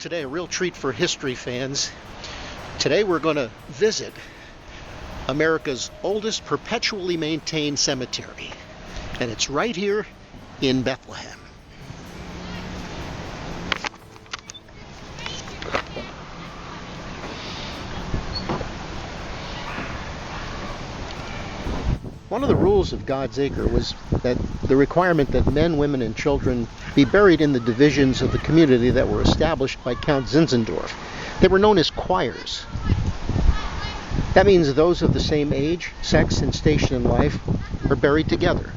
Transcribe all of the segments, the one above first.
today, a real treat for history fans. Today we're going to visit America's oldest perpetually maintained cemetery, and it's right here in Bethlehem. One of the rules of God's Acre was that the requirement that men, women, and children be buried in the divisions of the community that were established by Count Zinzendorf. They were known as choirs. That means those of the same age, sex, and station in life are buried together.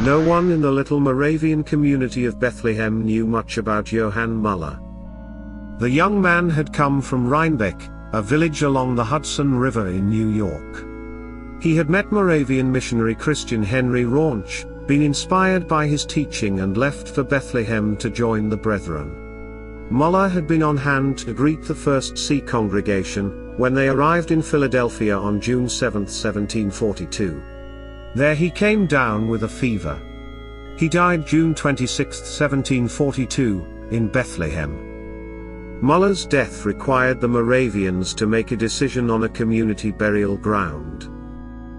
No one in the little Moravian community of Bethlehem knew much about Johann Muller. The young man had come from Rhinebeck, a village along the Hudson River in New York. He had met Moravian missionary Christian Henry Raunch, been inspired by his teaching and left for Bethlehem to join the brethren. Muller had been on hand to greet the First C congregation, when they arrived in Philadelphia on June 7, 1742. There he came down with a fever. He died June 26, 1742, in Bethlehem. Muller's death required the Moravians to make a decision on a community burial ground.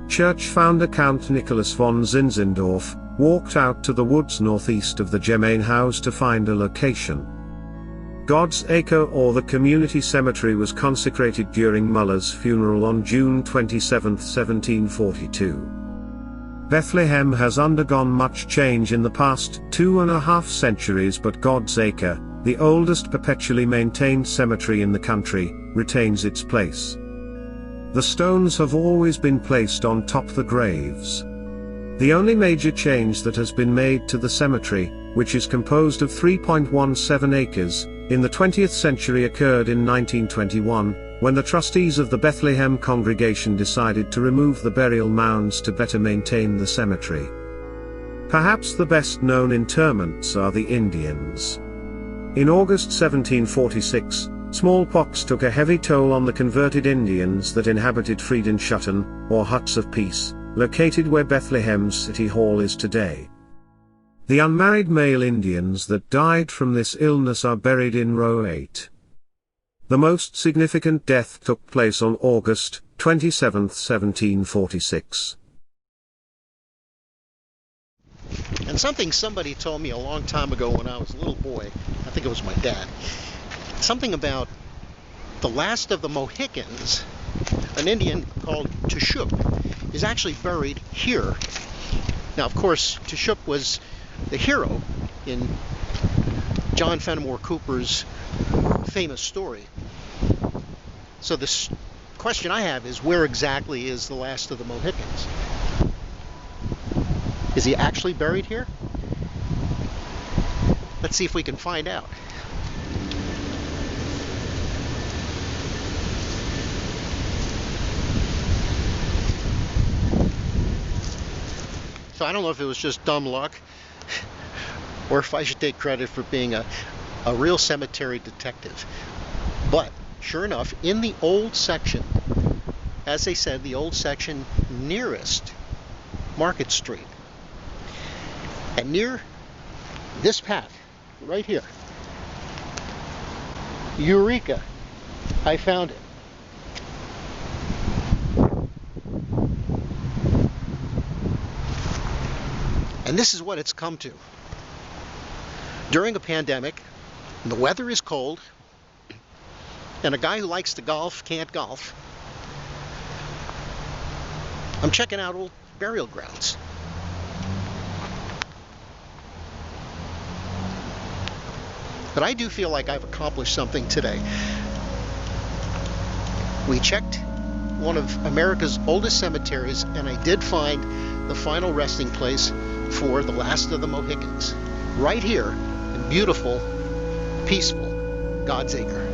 Church founder Count Nicholas von Zinzendorf walked out to the woods northeast of the Gemeinhaus to find a location. God's Acre, or the community cemetery, was consecrated during Muller's funeral on June 27, 1742. Bethlehem has undergone much change in the past 2.5 centuries, but God's Acre, the oldest perpetually maintained cemetery in the country, retains its place. The stones have always been placed on top the graves. The only major change that has been made to the cemetery, which is composed of 3.17 acres, in the 20th century occurred in 1921, when the trustees of the Bethlehem congregation decided to remove the burial mounds to better maintain the cemetery. Perhaps the best known interments are the Indians. In August 1746, smallpox took a heavy toll on the converted Indians that inhabited Friedenschutten, or huts of peace, located where Bethlehem's city hall is today. The unmarried male Indians that died from this illness are buried in row 8. The most significant death took place on August 27, 1746. And somebody told me a long time ago when I was a little boy, I think it was my dad, something about the last of the Mohicans, an Indian called Tushuk, is actually buried here. Now, of course, Tushuk was the hero in John Fenimore Cooper's famous story. So this question I have is, where exactly is the last of the Mohicans? Is he actually buried here? Let's see if we can find out. So I don't know if it was just dumb luck, or if I should take credit for being a real cemetery detective. But sure enough, in the old section, as they said, the old section nearest Market Street, and near this path, right here, Eureka, I found it. And this is what it's come to. During a pandemic, the weather is cold, and a guy who likes to golf can't golf, I'm checking out old burial grounds. But I do feel like I've accomplished something today. We checked one of America's oldest cemeteries, and I did find the final resting place for the last of the Mohicans, right here in beautiful, peaceful God's Acre.